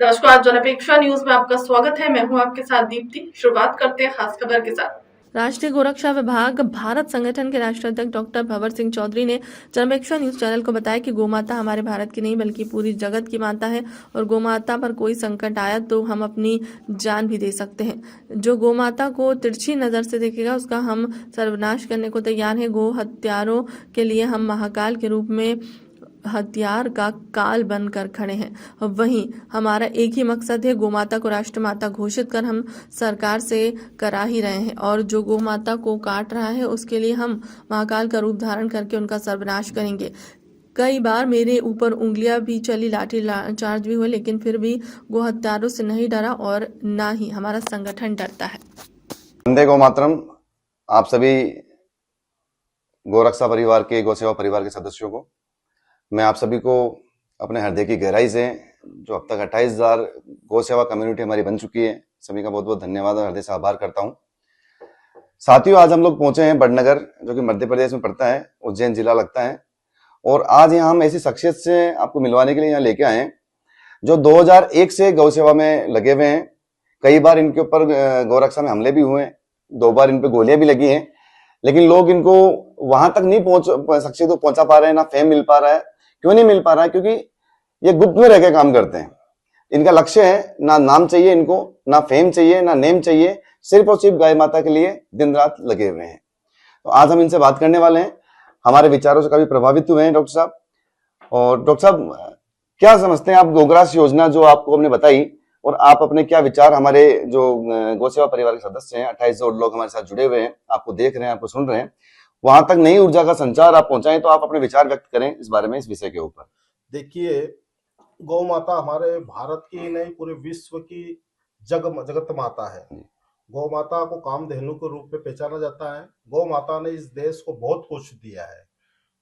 दर्शकों, आज जनअपेक्षा न्यूज में आपका स्वागत है। मैं हूं आपके साथ दीप्ति। शुरुआत करते हैं खास खबर के साथ। राष्ट्रीय गोरक्षा विभाग भारत संगठन के राष्ट्रीय अध्यक्ष डॉक्टर भंवर सिंह चौधरी ने जनअपेक्षा न्यूज चैनल को बताया कि गोमाता हमारे भारत की नहीं बल्कि पूरी जगत की माता है और गोमाता पर कोई संकट आया तो हम अपनी जान भी दे सकते हैं। जो गोमाता को तिरछी नजर से देखेगा उसका हम सर्वनाश करने को तैयार हैं। गो हत्यारों के लिए हम महाकाल के रूप में हथियार का काल बनकर खड़े हैं। वहीं हमारा एक ही मकसद है, गोमाता को राष्ट्रमाता घोषित कर हम सरकार से करा ही रहे हैं और जो गोमाता को काट रहा है उसके लिए हम महाकाल का रूप धारण करके उनका सर्वनाश करेंगे। कई बार मेरे ऊपर उंगलियां भी चली, लाठी चार्ज भी हुए, लेकिन फिर भी गो हत्यारों से नहीं डरा और ना ही हमारा संगठन डरता है। वंदे गौ मातरम। आप सभी गोरक्षा परिवार के, गौ सेवा परिवार के सदस्यों को मैं आप सभी को अपने हृदय की गहराई से, जो अब तक 28,000 गौ सेवा कम्युनिटी हमारी बन चुकी है, सभी का बहुत बहुत धन्यवाद और हृदय से आभार करता हूं। साथियों, आज हम लोग पहुंचे हैं बड़नगर, जो कि मध्य प्रदेश में पड़ता है, उज्जैन जिला लगता है। और आज यहाँ हम ऐसी शख्सियत से आपको मिलवाने के लिए यहाँ लेके आए हैं जो 2001 से गौ सेवा में लगे हुए हैं। कई बार इनके ऊपर गौरक्षा में हमले भी हुए हैं, 2 बार इन पे गोलियां भी लगी हैं, लेकिन लोग इनको वहां तक नहीं पहुंचा पा रहे हैं, ना फेम मिल पा रहा है। क्यों नहीं मिल पा रहा है? क्योंकि ये गुप्त में रह के काम करते हैं। इनका लक्ष्य है, ना नाम चाहिए इनको, ना फेम चाहिए, ना नेम चाहिए, सिर्फ और सिर्फ गाय माता के लिए दिन रात लगे हुए हैं। तो आज हम इनसे बात करने वाले हैं। हमारे विचारों से काफी प्रभावित हुए हैं डॉक्टर साहब। और डॉक्टर साहब, क्या समझते हैं आप गोग्रास योजना जो आपको हमने बताई, और आप अपने क्या विचार, हमारे जो गौ सेवा परिवार के सदस्य हैं, 28 लोग हमारे साथ जुड़े हुए हैं, आपको देख रहे हैं, आपको सुन रहे हैं, वहां तक नई ऊर्जा का संचार आप पहुंचाएं, तो आप अपने विचार व्यक्त करें इस बारे में, इस विषय के ऊपर। देखिए, गौ माता हमारे भारत की नहीं पूरे विश्व की जगत माता है। गौ माता को कामधेनु के रूप में पहचाना जाता है। गौ माता ने इस देश को बहुत कुछ दिया है।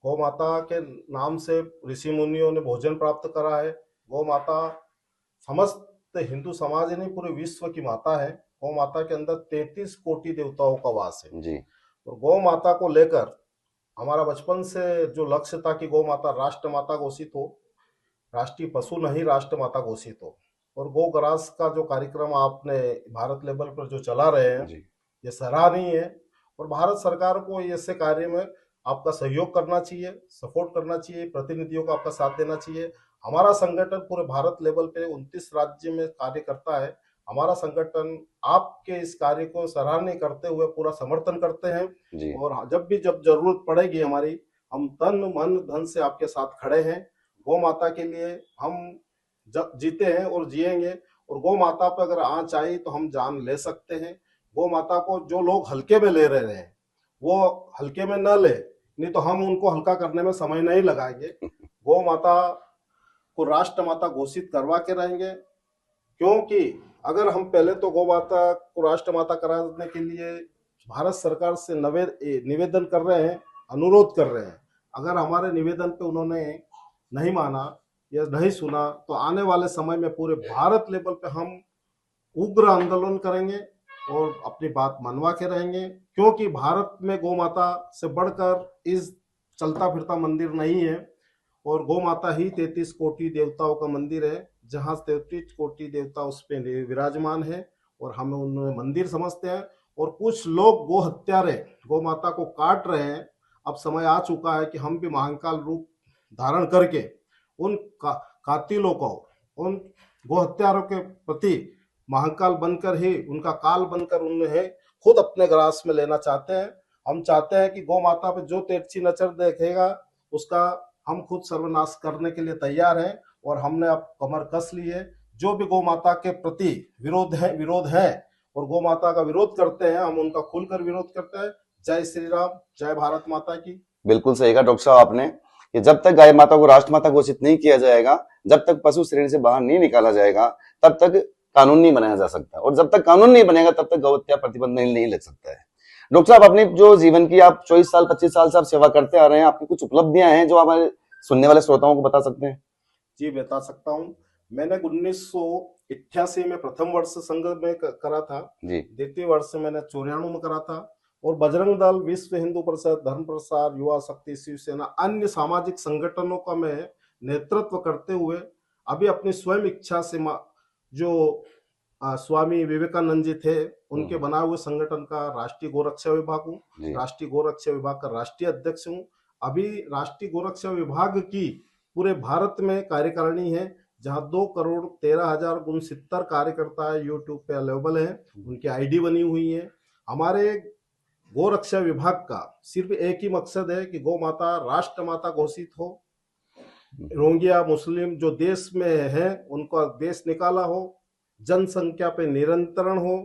गौ माता के नाम से ऋषि मुनियों ने भोजन प्राप्त करा है। गौ माता समस्त हिंदू समाज नहीं पूरे विश्व की माता है। गौ माता के अंदर 33 कोटि देवताओं का वास है जी। और गौ माता को लेकर हमारा बचपन से जो लक्ष्य था कि गौ माता राष्ट्र माता घोषित हो, राष्ट्रीय पशु नहीं राष्ट्र माता घोषित हो। और गो ग्रास का जो कार्यक्रम आपने भारत लेवल पर जो चला रहे हैं, ये सराहनीय है। और भारत सरकार को ऐसे कार्य में आपका सहयोग करना चाहिए, सपोर्ट करना चाहिए, प्रतिनिधियों को आपका साथ देना चाहिए। हमारा संगठन पूरे भारत लेवल पे 29 राज्य में कार्य करता है। हमारा संगठन आपके इस कार्य को सराहनीय करते हुए पूरा समर्थन करते हैं और जब जरूरत पड़ेगी हमारी, हम तन मन धन से आपके साथ खड़े हैं। गौ माता के लिए हम जीते हैं और जिएंगे। और गौ माता पर अगर आँच आई तो हम जान ले सकते हैं। गौ माता को जो लोग हल्के में ले रहे हैं वो हल्के में न ले, नहीं तो हम उनको हल्का करने में समय नहीं लगाएंगे। गौ माता को राष्ट्र माता घोषित करवा के रहेंगे, क्योंकि अगर हम पहले तो गौ माता को राष्ट्र माता कराने के लिए भारत सरकार से निवेदन कर रहे हैं, अनुरोध कर रहे हैं। अगर हमारे निवेदन पे उन्होंने नहीं माना या नहीं सुना तो आने वाले समय में पूरे भारत लेवल पे हम उग्र आंदोलन करेंगे और अपनी बात मनवा के रहेंगे। क्योंकि भारत में गौ माता से बढ़कर इस चलता फिरता मंदिर नहीं है और गौ माता ही 33 कोटि देवताओं का मंदिर है, जहाँ 33 कोटि देवता उस पे विराजमान है और हम उन्हें मंदिर समझते हैं। और कुछ लोग गो हत्यारे गौ माता को काट रहे हैं। अब समय आ चुका है कि हम भी महाकाल रूप धारण करके उन कातिलों को, उन गो हत्यारों के प्रति महाकाल बनकर ही, उनका काल बनकर उन्हें खुद अपने ग्रास में लेना चाहते हैं। हम चाहते हैं कि गौ माता पे जो तिरछी नजर देखेगा उसका हम खुद सर्वनाश करने के लिए तैयार हैं और हमने अब कमर कस ली है। जो भी गौ माता के प्रति विरोध है और गौ माता का विरोध करते हैं, हम उनका खुलकर विरोध करते हैं। जय श्री राम, जय भारत माता की। बिल्कुल सही कहा डॉक्टर साहब आपने कि जब तक गाय माता को राष्ट्रमाता घोषित नहीं किया जाएगा, जब तक पशु श्रेणी से बाहर नहीं निकाला जाएगा, तब तक कानून नहीं बनाया जा सकता, और जब तक कानून नहीं बनेगा तब तक गौ हत्या प्रतिबंध नहीं लग सकता है। डॉक्टर साहब, अपने जो जीवन की आप 24 साल 25 साल से आप सेवा करते आ रहे हैं, आपकी कुछ उपलब्धियां हैं जो हमारे सुनने वाले श्रोताओं को बता सकते हैं? जी, बता सकता हूँ। मैंने 1988 में प्रथम वर्ष संघ में करा था, द्वितीय वर्ष मैंने 94 में करा था और बजरंग दल, विश्व हिंदू परिषद, धर्म प्रसार, युवा शक्ति, शिवसेना, अन्य सामाजिक संगठनों का मैं नेतृत्व करते हुए अभी अपनी स्वयं इच्छा से जो स्वामी विवेकानंद जी थे, उनके बनाए हुए संगठन का राष्ट्रीय गोरक्षा विभाग हूँ। जी राष्ट्रीय गोरक्षा विभाग का राष्ट्रीय अध्यक्ष हूँ। अभी राष्ट्रीय गोरक्षा विभाग की पूरे भारत में कार्यकारिणी है, जहां 2,13,069 कार्यकर्ता यूट्यूब पे अवेलेबल है, उनकी आईडी बनी हुई है। हमारे गोरक्षा विभाग का सिर्फ एक ही मकसद है कि गौ माता राष्ट्र माता घोषित हो, रोहिंग्या मुस्लिम जो देश में है उनको देश निकाला हो, जनसंख्या पे नियंत्रण हो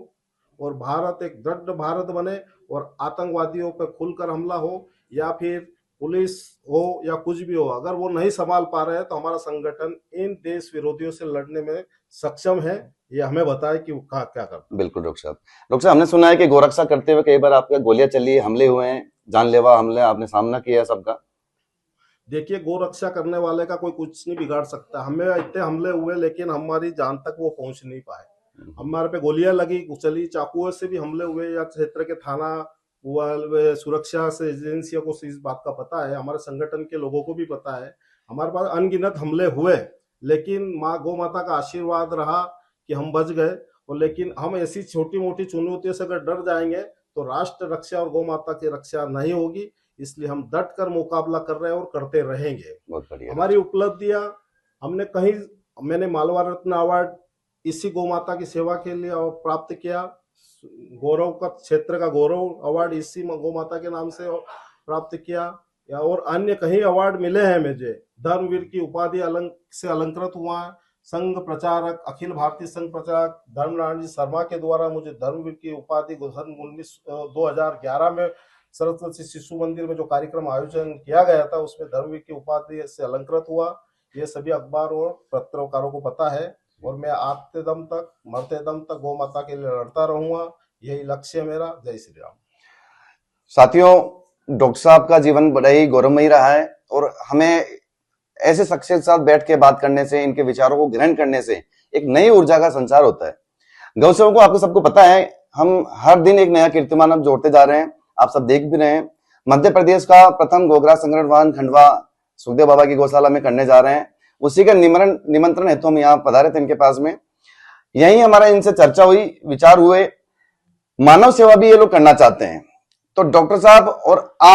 और भारत एक दृढ़ भारत बने और आतंकवादियों पर खुलकर हमला हो या फिर पुलिस हो या कुछ भी हो, अगर वो नहीं संभाल पा रहे हैं तो हमारा संगठन इन देश विरोधियों से लड़ने में सक्षम है। ये हमें बताए कि वो क्या करता है। बिल्कुल डॉक्टर साहब हमने सुना है कि गोरक्षा करते हुए कई बार आपका गोलियां चली, हमले हुए हैं, जानलेवा हमले आपने सामना किया है सबका। देखिए, गोरक्षा करने वाले का कोई कुछ नहीं बिगाड़ सकता। हमें इतने हमले हुए लेकिन हमारी जान तक वो पहुंच नहीं पाए। हमारे पे गोलियां लगी, चली, चाकुओं से भी हमले हुए या क्षेत्र के थाना सुरक्षा से एजेंसियों को इस बात का पता है, हमारे संगठन के लोगों को भी पता है। हमारे पास अनगिनत हमले हुए लेकिन माँ गौ माता का आशीर्वाद रहा कि हम बच गए। और लेकिन हम ऐसी छोटी मोटी चुनौतियों से अगर डर जाएंगे तो राष्ट्र रक्षा और गौ माता की रक्षा नहीं होगी। इसलिए हम डट कर मुकाबला कर रहे हैं और करते रहेंगे। बहुत बढ़िया। हमारी उपलब्धियां, मैंने मालवा रत्न अवार्ड इसी गौ माता की सेवा के लिए प्राप्त किया। गौरव का क्षेत्र का गौरव अवार्ड इसी गौ माता के नाम से प्राप्त किया। या और अन्य कई अवार्ड मिले हैं मुझे। धर्मवीर की उपाधि से अलंकृत हुआ है। संघ प्रचारक, अखिल भारतीय संघ प्रचारक धर्मनारायण जी शर्मा के द्वारा मुझे धर्मवीर की उपाधि 2011 में सरस्वती शिशु मंदिर में जो कार्यक्रम आयोजन किया गया था उसमें धर्मवीर की उपाधि से अलंकृत हुआ। ये सभी अखबारों और पत्रकारों को पता है और मैं आते दम तक, मरते दम तक गौ माता के लिए लड़ता रहूंगा। यही लक्ष्य है मेरा। जय श्री राम। साथियों, डॉक्टर साहब का जीवन बड़ा ही गौरवमयी रहा है और हमें ऐसे शख्सियत के साथ बैठ के बात करने से, इनके विचारों को ग्रहण करने से एक नई ऊर्जा का संचार होता है। गौ सेवकों को आपको सबको पता है, हम हर दिन एक नया कीर्तिमान अब जोड़ते जा रहे हैं। आप सब देख भी रहे हैं, मध्य प्रदेश का प्रथम गोग्रास संग्रहण वाहन खंडवा सुखदेव बाबा की गौशाला में करने जा रहे हैं। उसी का निमंत्रण हेतु हम यहाँ पधारे थे इनके पास में। यही हमारा इनसे चर्चा हुई, विचार हुए। मानव सेवा भी ये लोग करना चाहते हैं। तो डॉक्टर साहब और आप